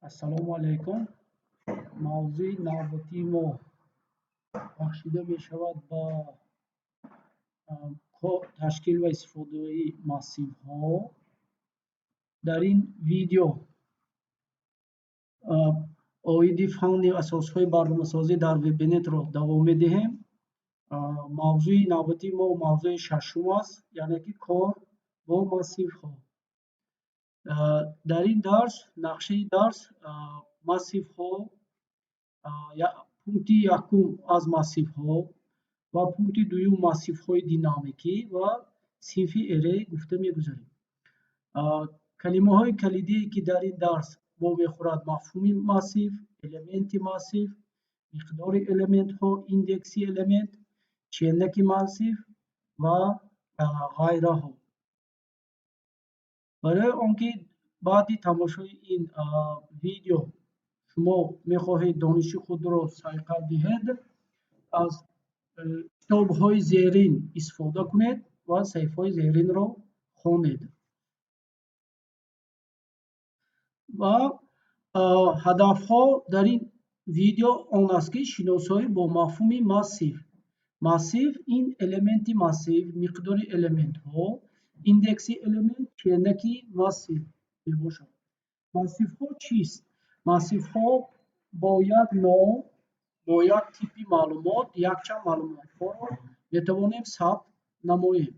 Assalomu alaykum. Mavzui navbati мо бахшида мешавад ба ташкил ва истифодаи массивҳо. дар ин видео оиди фанни асосҳои барномасозӣ дар вебинетро давом медиҳем. мавзӯи навбати мо мавзӯи шашум аст, яъне ки кор бо массивҳо. дар ин дарс нақшаи дарс массивҳо, пункти якум аз массивҳо ва пункти дуюм массивҳои динамикӣ ва синфи эре гуфта мегузарем. калимаҳои калидие ки дар ин дарс бо мехӯрад: мафҳуми массив, элементи массив, миқдори элементҳо, индекси элемент, ченаки массив ва ғайраҳо. барои он ки баъди тамошои ин видео шумо мехоҳед дониши худро сайқал диҳед, аз китобҳои зерин истифода кунед ва саҳифаҳои зеринро хонед. ва ҳадафҳо дар ин видео он аст ки шиносоӣ бо мафҳуми массив. массив ин элементи массив, миқдори элементҳо, индекси элемент, ченаки массив мебошад. массивҳо чист? массивҳо бо як ном, бо як типи маълумот, якчанд маълумотҳоро метавонем сабт намоем.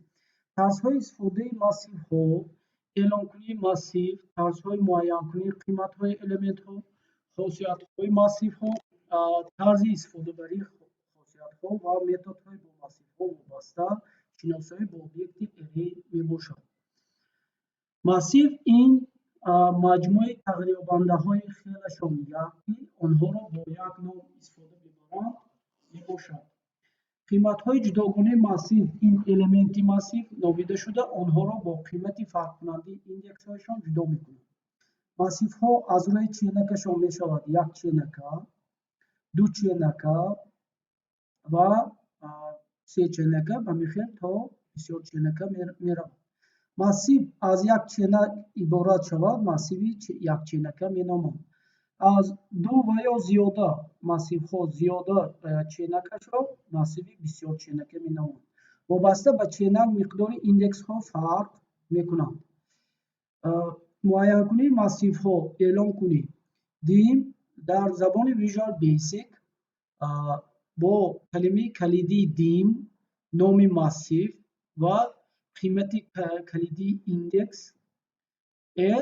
тарзҳои истифодаи массивҳо: эълонкунии массив, тарзҳои муайянкунии қиматҳои элементҳо, хосиятҳои массивҳо, тарзи истифодабарии хосиятҳо ва методҳои бо массивҳо вобаста, шиносоӣ бо объекти эре мебошад. массив ин маҷмӯи тағйирёбандаҳои хелашон як ки онҳоро бо як ном истифода мебаранд мебошад. қиматҳои ҷудогонаи массив ин элементи массив номида шуда, онҳоро бо қимати фарқкунандаи индексҳояшон ҷудо мекунад. массивҳо аз рӯи ченакашон мешавад як ченака, ду ченака ва се ченака ба михел то бисёр ченака меравад. массив аз як ченак иборат шавад, массиви якченака меноманд. аз ду ва ё зиёда массивҳо, зиёда ченакашро массиви бисёрченака меноманд. вобаста ба ченак миқдори индексҳо фарқ мекунанд. муайянкунии массивҳо эълон кунӣ. дим дар забони Visual Basic бо калимаи калидии дим, номи массив ва қимати калидии индекс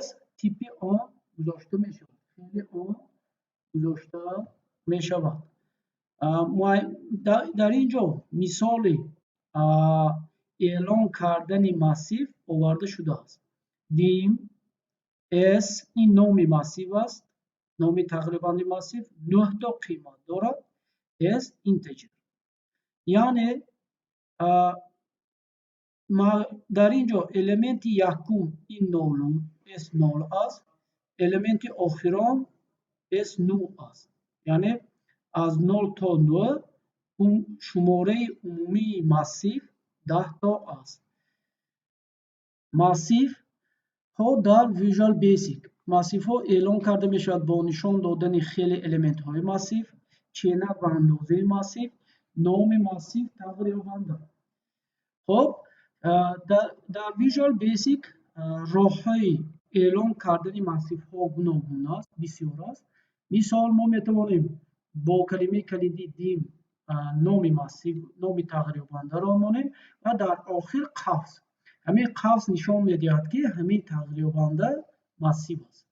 s типи он гузошта мешавад. феъли он гузошта мешавад. дар ин ҷо мисоли эълон кардани массив оварда шудааст. дим s ин номи массив аст, номи тағйирёбандаи массив 9 то қимат дорад. s integer, яъне дар ин ҷо элементи якум ин нолум s 0 аст, элементи охирон s 9 аст, яъне аз 0 то 9 шумораи умумии массив 10 то аст. массивҳо дар Visual Basic. массивҳо эълон карда мешавад бо нишон додани хели элементҳои массив, ченак ва андозаи массив, номи массив тағйирёбанда. хоб, дар Visual Basic роҳҳои эълон кардани массивҳо гуногун аст, бисёр аст. мисол мо метавонем бо калимаи калиди дим номи массив, номи тағйирёбандаро монем ва дар охир қавс. ҳамин қавс нишон медиҳад ки ҳамин тағйирёбанда массив аст.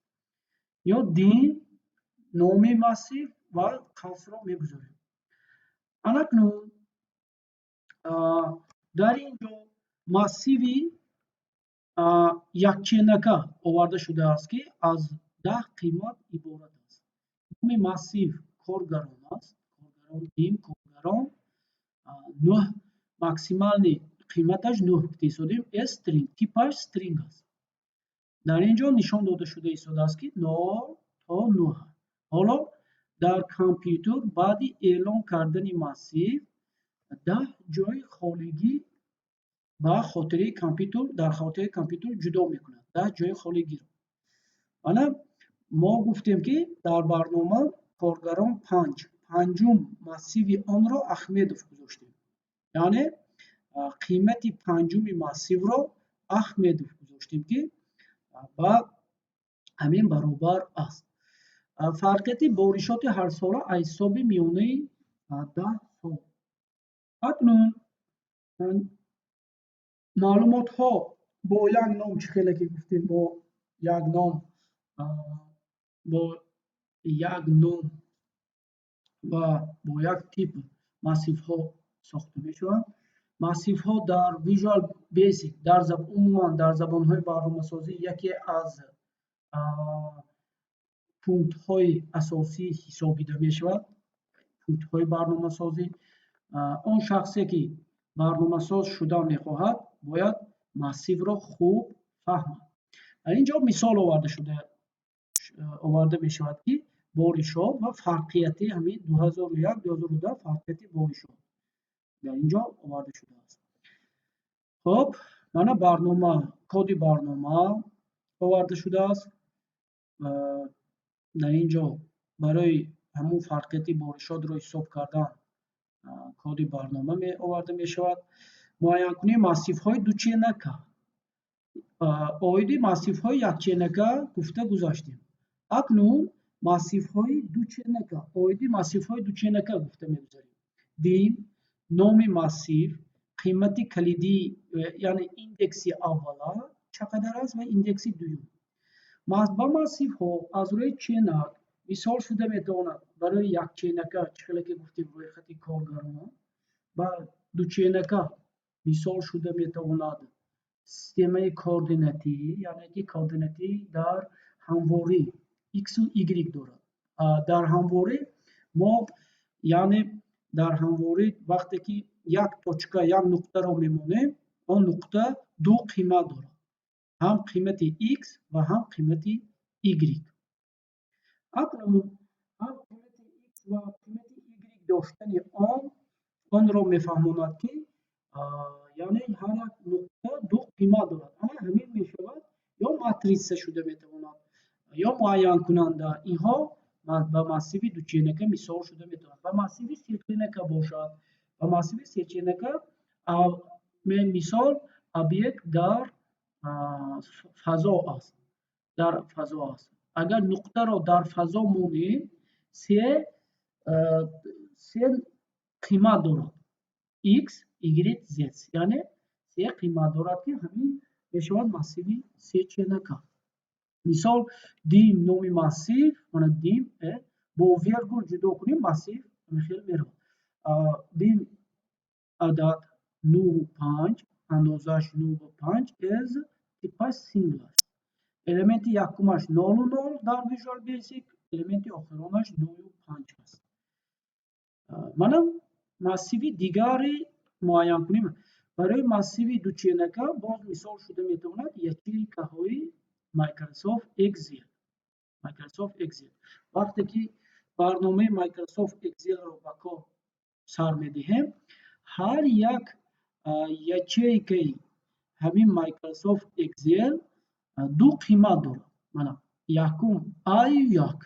ё дим номи массив ва қавсро мегузорем. анакнун дар ин ҷо массиви якченака оварда шудааст ки аз 10 қимат иборат аст. номи массив коргарон аст, коргарон дим, коргарон 9 максимални қиматаш 9 ҳисодем. s string, типаш string аст. дар ин ҷо нишон дода шуда истодааст ки 0 то 9. ҳоло дар компютер баъди эълон кардани массив 10 ҷои холигӣ ба хотираи компютер, дар хотираи компютер ҷудо мекунад. 10 ҷои холигиро. ما گفتیم که در برنامه کارگران پنجم ماسیو آن را احمدوف گذاشتیم. یعنی قیمت پنجم ماسیو را احمدوف گذاشتیم که با همین برابر است. فرقیت بارشات هر ساله حساب میانه 10 سال. اکنون معلومات ها با یک نام چخیله که گفتیم با یک نام و با یک تیپ ماسیف ها ساخته می شوند. ماسیف ها در ویژوال بیسیک عموما در زبان های برنامه سازی یکی از پونکت های اساسی حسابیده می شود. پونکت های برنامه سازی، آن شخصی که برنامه ساز شده می خواهد باید ماسیف را خوب فهمد. اینجا مثال آورده می شود که بارشات و فرقیت همین 2001-2010 فرقیت بارشات در اینجا آورده شده است. خب mana برنامه کد برنامه آورده شده است. در اینجا برای همون فرقیت بارشات را حساب کردن کد برنامه آورده می شود. معین کنیم ماسیف های دو چینکه. اویدی ماسیف های یک چینکه گفته گذاشتیم. اکنون ماسیف های دو چینکه، اویدی ماسیف های دو چینکه گفته میگذاریم. دیم نام ماسیف، قیمت کلیدی یعنی ایندکسی اولا چقدر است و ایندکسی دوم. با ماسیف ها از روی چینک مثال شده میتواند برای یک چینکه چخیلی که گفتیم روی خط کارگران با دو چینکه مثال شده میتواند سیستم کوردیناتی یعنی که کوردیناتی در همواره x و y دارد. در همواره ما یعنی در همواره وقتی که یک توچکه یک نقطه را میمونه آن نقطه دو قیمت دارد، هم قیمت x و هم قیمت y. اکنون هم قیمت x و قیمت y داشتن آن را میفهماند که یعنی هر یک نقطه دو قیمت دارد. همین می شود یا ماتریسه شده میتواند یا معین کننده اینها به ماسیو دو چینکه مثال شده میتواند. و ماسیو سه چینکه باشد و ماسیو سه چینکه مثال ابیکت در فضا است. در فضا است. اگر نقطه را در فضا مونیم سه قیمت دارد x y z یعنی سه قیمت دارد که همین میشود ماسیو سه چینکه. مثال دیم نوع ماسیو مانا دیم با ویرگول جدا کنیم ماسیو خیلی میره. دیم عدد 9 و 5 اندازش 9 و 5 از تیپش سینگل است. المنت یکمش 0 و 0 در ویژوال بیسیک، المنت آخرانش 9 و 5 است. منم ماسیو دیگری معین کنیم. برای ماسیو دو چینکه باز مثال شده میتواند یچیکه های مایکروسافت اکسل. وقتی که برنامه مایکروسافت اکسل را به کار سر میدهیم هر یک یچیکه همین مایکروسافت اکسل دو قیمت دارد. مانا یکم ای1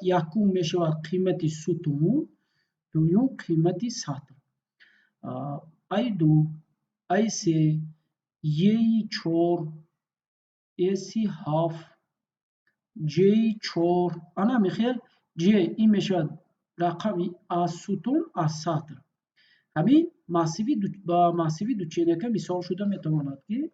یکم میشود قیمت ستون، دوم قیمت سطر. ای2 ای3 ی4 ای7 j4 انا میخیل j این میشود رقمی از ستون از سطر. همین با ماسیو دو چینکه مثال شده میتواند که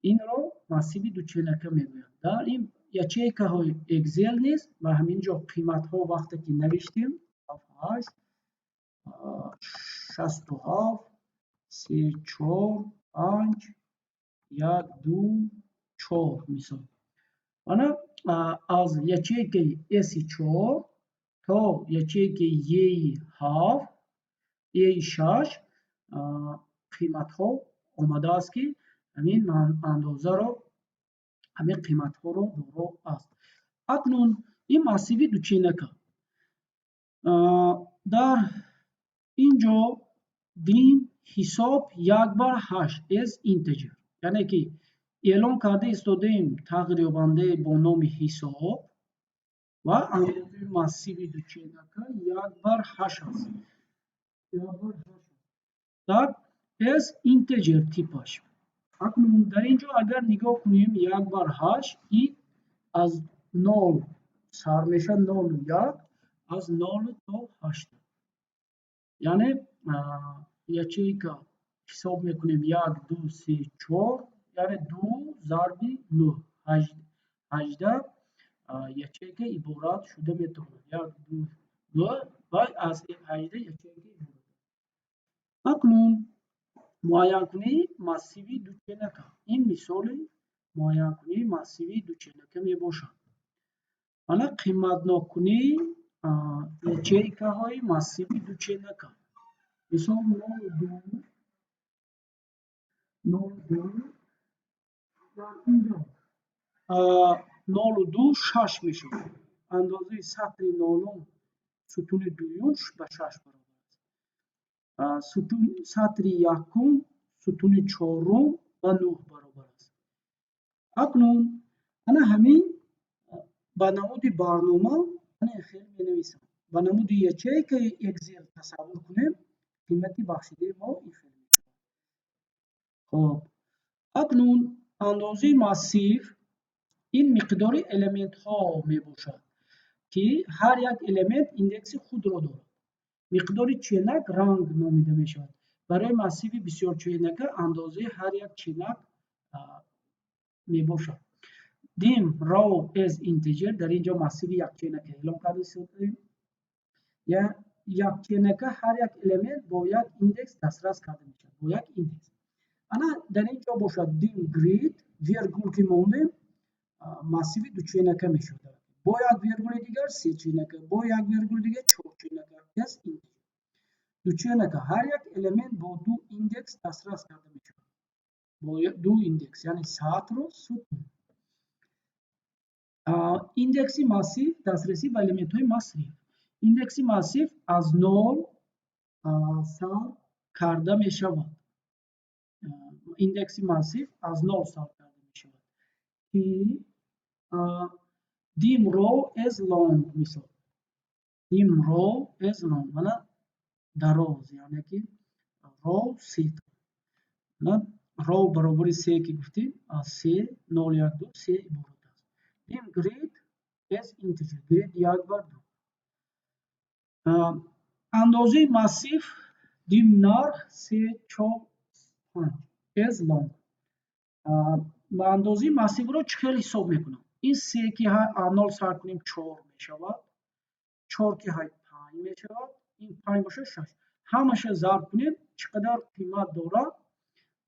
این را ماسیو دو چینکه میگویند. در این یچیکه های اکسل نیست و همینجا قیمت ها وقتی که نوشتیم 7 67 3 4 5 1 2 4 مثال. انا از یچیکه S4 تا یچیکه Y7 Y6 قیمت ها آمده است که همین اندازه را همین قیمت ها را دارا است. اکنون این ماسیو دو چینکه در اینجا دیم حساب 1/8 از اینتجر یعنی که اعلام کرده ایستادیم تغییریابنده با نام حساب و اندازه مسیو دوچینکه 1/8 است. 1/8 так s integer типаш. اکنون در اینجا اگر نگاه کنیم 1/8 این از 0 سر میشه 0 و 1 از 0 تا 8 یعنی ячейка حساب میکنیم 1 2 3 4 یعنی 2 ضرب 9 18 ячейка عبارت شده میتونه 1 2 9 و از 18 ячейка عبارت. اکنون معاین کنی مسیوی دوچینکه این مثال معاین کنی مسیوی دوچینکه می باشد. حالا قیمت نکنی ячейка های مسیوی دوچینکه مثال 0 در اینجا 0 و 2 6 می شود. اندازه سطر نولم ستون دویون به 6 برابر است. سطر یکم ستون چهارم به 9 برابر است. اکنون انا همین با نمود برنامه انا خیلی می نویسم. با نمود ячейка اکسل تصور کنیم قیمت بخشیده ما این خیلی می شود. خب اکنون اندازه مسیو این مقدار الیمنت ها می باشد که هر یک الیمنت ایندکس خود را دارد. مقدار چینک رنگ نامیده می شود. برای مسیو بسیار چینکه اندازه هر یک چینک می باشد. دیم رو از اینتجر در اینجا مسیو یک چینکه اعلام کرده شده. یا یک چینکه هر یک الیمنت با یک ایندکس دسترس کرده می شود. با یک ایندکس. انا در اینجا باشد دیم گرید ویرگول که موندیم مسیو دو چینکه می شود. با یک ویرگول دیگر سه چینکه با یک ویرگول دیگر چهار چینکه از اینتجر. دو چینکه هر یک الیمنت با دو ایندکس دسترس کرده می شود. با دو ایندکس یعنی سطر و ستون. ایندکسی مسیو دسترسی به الیمنت های مسیو. ایندکسی مسیو از 0 سر کرده می شود. ایندکسی مسیو از 0 سر کرده می شود. دیم رو از لانگ مثال. دیم رو از لانگ مانا دراز یعنی که رو سه رو برابر سه که گفتیم سه 0 1 2 سه عبارت است. دیم گرید از اینتجر گرید 1/2 اندازه مسیو دیم نر 3 4 5 از لانگ اندازه مسیو رو چطور حساب میکنم؟ این 3 که 0 سر کنیم 4 می شود. 4 که 5 می شود. این 5 باشه 6 همش ضرب کنیم چقدر قیمت دارد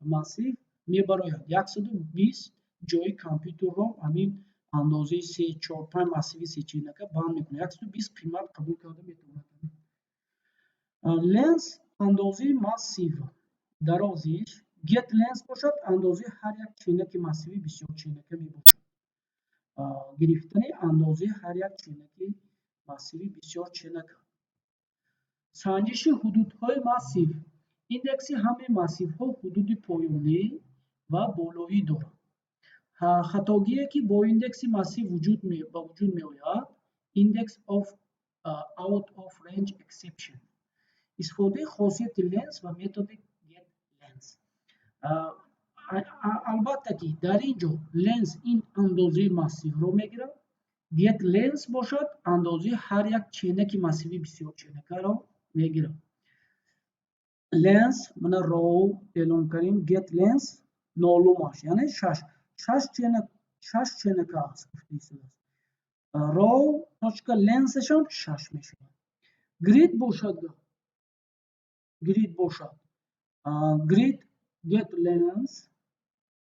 مسیو میبراید 120 جای کامپیوتر رو همین اندازه 3 4 5 مسیو 3 چینکه بند میکنه 120 قیمت قبول کرده میتونه. لنس اندازه مسیو درازیش گت لنس باشد اندازه هر یک چینک مسیوی بسیار چینکه می باشد. گرفتن اندازه هر یک چینک مسیوی بسیار چینکه. سنجش حدودهای مسیو ایندکس همه مسیو ها حدود پایانی و بالایی دارد. خطاگیه که با ایندکس مسیو وجود می آید ایندکس out of range exception استفاده خاصیت لنس و متد get لنس. البته که در اینجا لنس این اندازه مسیو رو میگیره. get لنس باشد اندازه هر یک چینک مسیوی بسیار چینکه را میگیره. لنس من رو اعلام کردیم get لنس نولماش یعنی 6 چینکه است. رو точка لنسش هم 6 میشه. گرید باشد گرید get لنس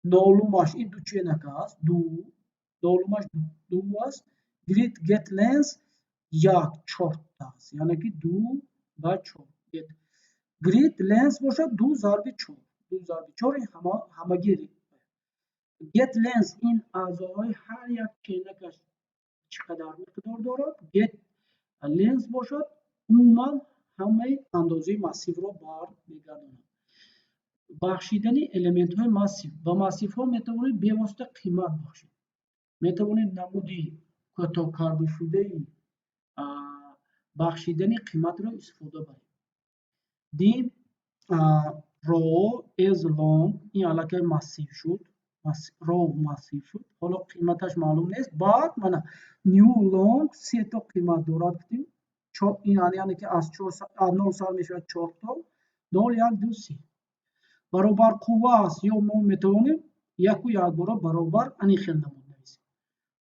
نولماش این دو چینکه است. نولماش 2 است. گرید get لنس 1 4 است یعنی که 2 با 4 گرید لنس باشد 2 ضرب 4 2 ضرب 4 همگی get لنس این اعضاهای هر یک چینکش چقدر مقدار دارد get لنس باشد عموما همه اندازه مسیو را بر میگرداند. بخشیدن الیمنت های ماسیو با ماسیف ها میتوانید به واسطه قیمت بخشید. میتوانید نمودی کوتاه کرده شده ای بخشیدن قیمت را استفاده برید. دیم رو از لونگ این علاقه ماسیو شد، رو ماسیو شد، حالا قیمتش معلوم نیست. بعد من نیو لونگ سه تا قیمت دارد کردیم. این یعنی که از 9 سال میشه 4 تا 0 1 2 3 برابر قوه است یا ما میتوانیم یک و یک بار برابر این خیل نمود نویسیم.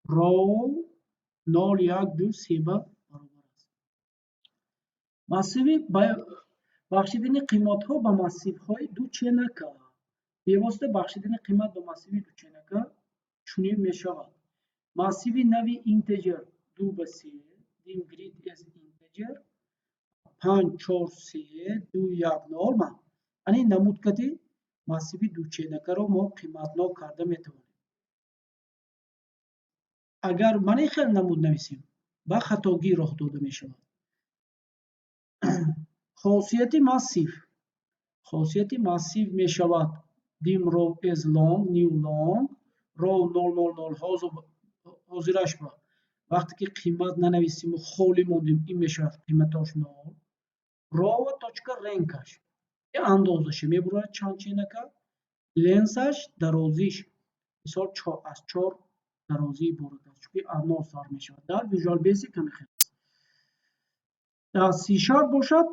رو 0 1 2 3 برابر است. ماسیوی بخشیدن قیمت ها به ماسیف های دو چنکه به واسطه بخشیدن قیمت به ماسیوی دو چنکه چنین می شود. ماسیوی نوی اینتجر 2 به 3 دیم گرید از اینتجر 5 4 3 2 1 0 این نمود کردی ماسیوی دو چنکه رو ما قیمت نا کرده میتوانیم. اگر من خیلی نمود نویسیم با خطاگی راه داده می شود. خاصیت ماسیو می شود دیم رو از لونگ نیو لونگ رو 000 حاضرش با وقتی که قیمت ننویسیم و خالی موندیم این می شود قیمتاش 0 رو و точка رنگش این اندازش می برد چند چینکه لنسش درازیش مثال از 4 درازی برده چون اما سار می شود در ویژوال بیسیک کمی خیلی در سی شارپ باشد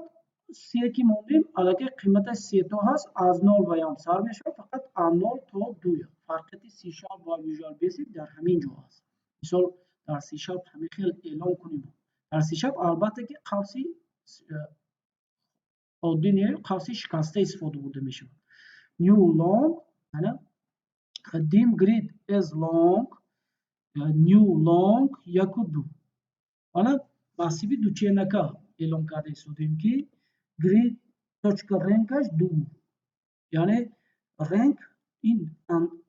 سی که موندیم علاقه قیمتش 3 تا هست از 0 و یم سر می شود فقط از 0 تا 2 فرقیت سی شارپ و ویژوال بیسیک در همین جا هست. مثال در سی شارپ همین خیلی اعلام کنیم در سی شارپ البته که قوسی عادی نیست قوسی شکسته استفاده برده می شود. نیو لونگ دیم گرید از لونگ نیو لونگ 1 و 2 حالا ماسیوی دو چنکه اعلام کرده استودیم که گرید точка رنگش 2 یعنی رنگ این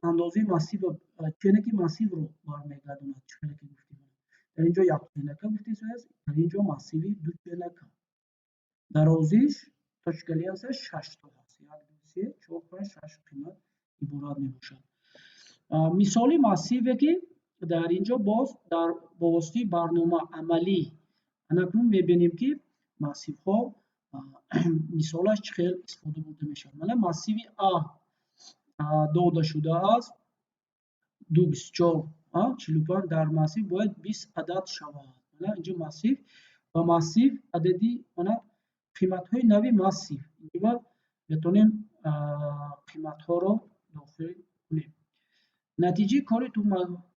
اندازه ماسیو چنکی ماسیو رو برمیگرداند چنکی گفتیم در اینجا یک چنکه گفتیم در اینجا ماسیوی دو چنکه درازیش точка لنسش 6 تا هست 1 2 3 4 5 6 قیمت عبارت می باشد. مثالی ماسیوی که در اینجا باز در واسطه برنامه عملی اکنون میبینیم که ماسیف ها مثالش خیلی استفاده برده میشه. مثلا ماسیوی داده شده است 2 24 45 در ماسیف باید 20 عدد شود. مثلا اینجا ماسیف و ماسیف عددی قیمت های نوی ماسیف اینجا بتونیم قیمت ها رو داخل کنیم. نتیجه کاری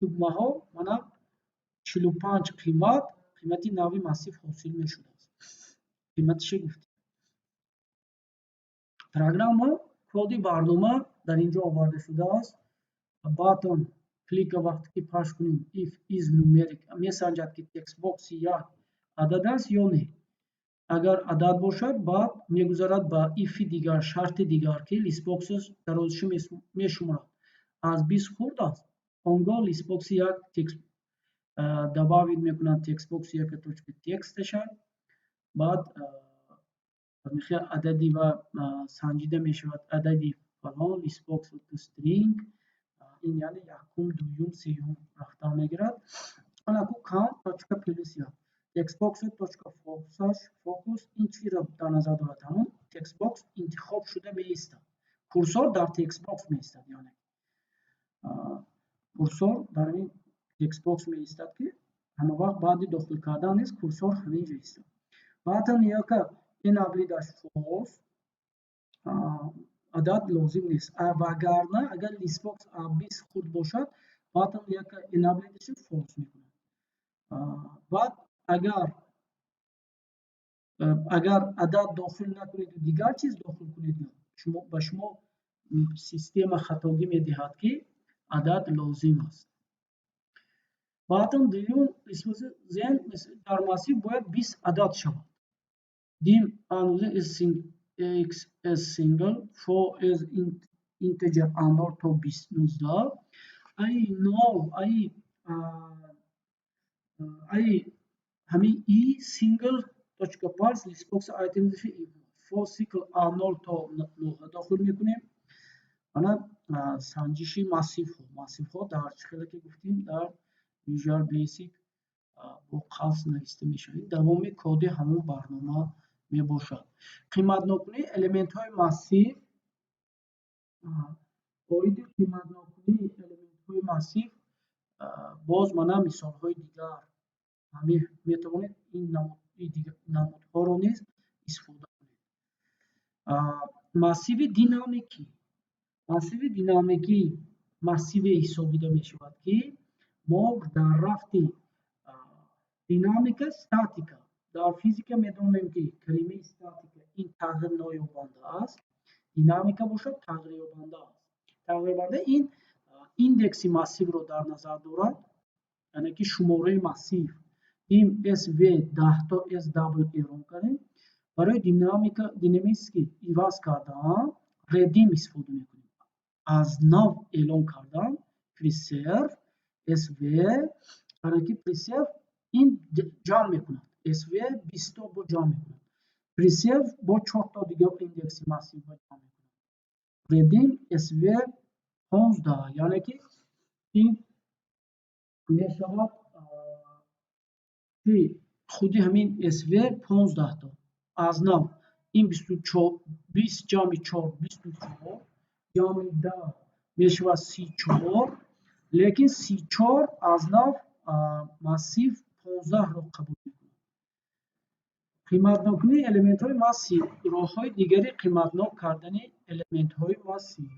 تگمه ها 45 قیمتی نوی ماسیف حاصل می شده است. قیمتش گفتیم. پروگرام کدی برنامه در اینجا آورده شده است. باتن کلیک وقتی که پاش کنیم if is numeric میسنجد که تکست باکس یا عدد است یا نه. اگر عدد باشد بعد میگذارد با if دیگر شرط دیگر که لیست باکس درازش میشمارد از 20 خورد است. آنگاه لیست باکس یک تکست добавить میکنند تکست باکس یک точка تکستش بعد میخواد عددی و سنجیده میشود عددی فلان لیست باکس و استرینگ این یعنی یکم دوم سوم رفتار میگیرد. حالا کو کام точка پلیس یا تکست باکس و точка فوکوس این چی را در نظر دارد همون تکست باکس انتخاب شده می ایستد. کورسور در تکست باکس می ایستد یعنی کورسور در این تکست باکس می ایستد که همه وقت بعد داخل کردن نیست کورسور همینجا ایستد. بعد یا که این ابلیدش فالس عدد لازم نیست و اگر نه اگر لیست باکس 20 خود باشد بعد یا که این ابلیدش فالس میکنه. بعد اگر عدد داخل نکنید و دیگر چیز داخل کنید شما به شما سیستم خطاگی میدهد که عدد لازم است. بعد دیون ذهن در ماسیف باید 20 عدد شود. دیم اندازه is single for is integer اندار تا 19 ای نو ای همین ای single точка parse لیست باکس آیتم for cycle اندار تا 9 داخل میکنیم حالا سنجش ماسیف ها در چقدر که گفتیم در ویژوال بیسیک با قفس نوشته می شود. دوام کد همون برنامه می باشد. قیمت نکنی الیمنت های ماسیف باید قیمت نکنی الیمنت های ماسیف باز منم مثال های دیگر همه می توانید این نمودها رو نیز استفاده کنید. ماسیو دینامیکی ماسیو حسابیده می شود که ما در رفت دینامیکا استاتیکا در فیزیکا می دانیم که کلمه استاتیکا این تغییر نیابنده است، دینامیکا باشد تغییر یابنده است. تغییر یابنده این ایندکس ماسیو رو در نظر دارد، یعنی که شماره ماسیو این SV 10 تا SW اعلام کردیم. برای دینامیسکی عوض کردن ردیم استفاده میکنیم. از نو اعلام کردن پریسرو SV برای که پریسرو این جمع میکنند. SV 20 تا با جمع میکنند. پریسرو با 4 تا دیگه ایندکس ماسیو با جمع میکنند. ردیم SV 15 یعنی که این میشود خودی همین SV 15 تا از نو این 20 جمع 4 24 جمع 10 میشود 34 لیکن 34 از نو ماسیو 15 رو قبول میکنه. قیمت نکنی الیمنت های ماسیو. راه های دیگری قیمت نو کردن الیمنت های ماسیو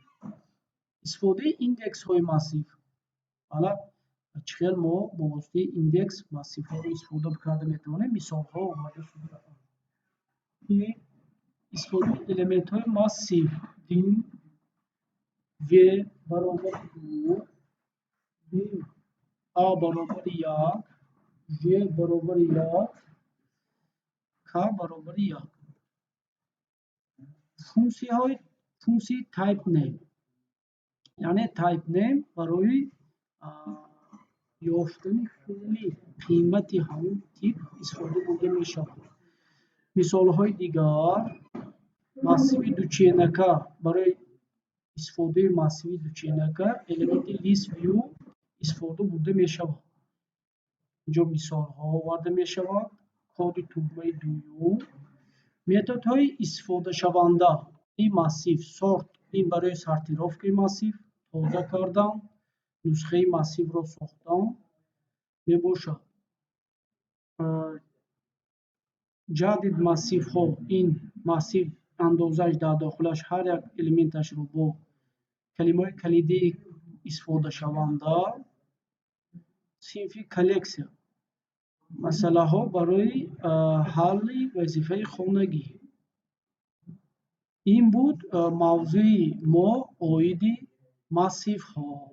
استفاده ایندکس های ماسیو. حالا چخیل ما با واسطه ایندکس ماسیف ها رو استفاده کرده میتوانیم. مثال ها اومده شده که استفاده الیمنت های ماسیف دیم و برابر 2 دیم آ برابر 1 و برابر 1 کا برابر 1 فونکسی تایپ نیم یعنی تایپ نیم برای یافتن خیلی قیمتی همون تیپ استفاده برده می شود. مثال های دیگر ماسیو دوچینکا برای استفاده ماسیو دوچینکا الیمنت لیست ویو استفاده برده می شود. اینجا مثال ها آورده می شود. کد تومه دویوم متد های استفاده شونده این ماسیو سورت این برای سортировка ماسیو تازه کردن نسخه ماسیو رو ساختن می باشد. جدید ماسیو ها این ماسیو اندازش در داخلش هر یک الیمنتش رو با کلمه کلیدی استفاده شونده صنفی کلکسیا مسئله ها برای حل وظیفه خانگی. این بود موضوع ما اوید ماسیو ها.